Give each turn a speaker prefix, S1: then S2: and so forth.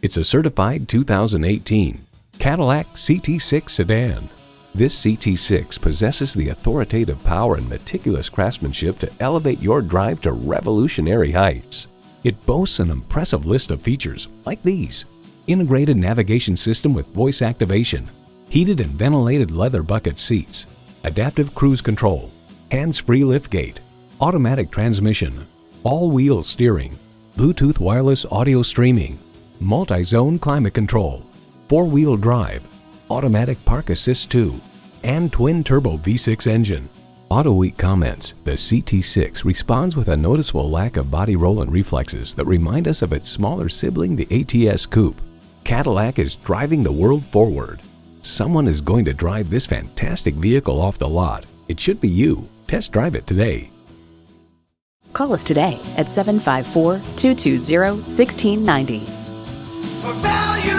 S1: It's a certified 2018 Cadillac CT6 sedan. This CT6 possesses the authoritative power and meticulous craftsmanship to elevate your drive to revolutionary heights. It boasts an impressive list of features like these: integrated navigation system with voice activation, heated and ventilated leather bucket seats, adaptive cruise control, hands-free liftgate, automatic transmission, all-wheel steering, Bluetooth wireless audio streaming, multi-zone climate control, four-wheel drive, automatic park assist 2, and twin-turbo V6 engine. AutoWeek comments, the CT6 responds with a noticeable lack of body roll and reflexes that remind us of its smaller sibling, the ATS Coupe. Cadillac is driving the world forward. Someone is going to drive this fantastic vehicle off the lot. It should be you. Test drive it today.
S2: Call us today at 754-220-1690.
S3: For value.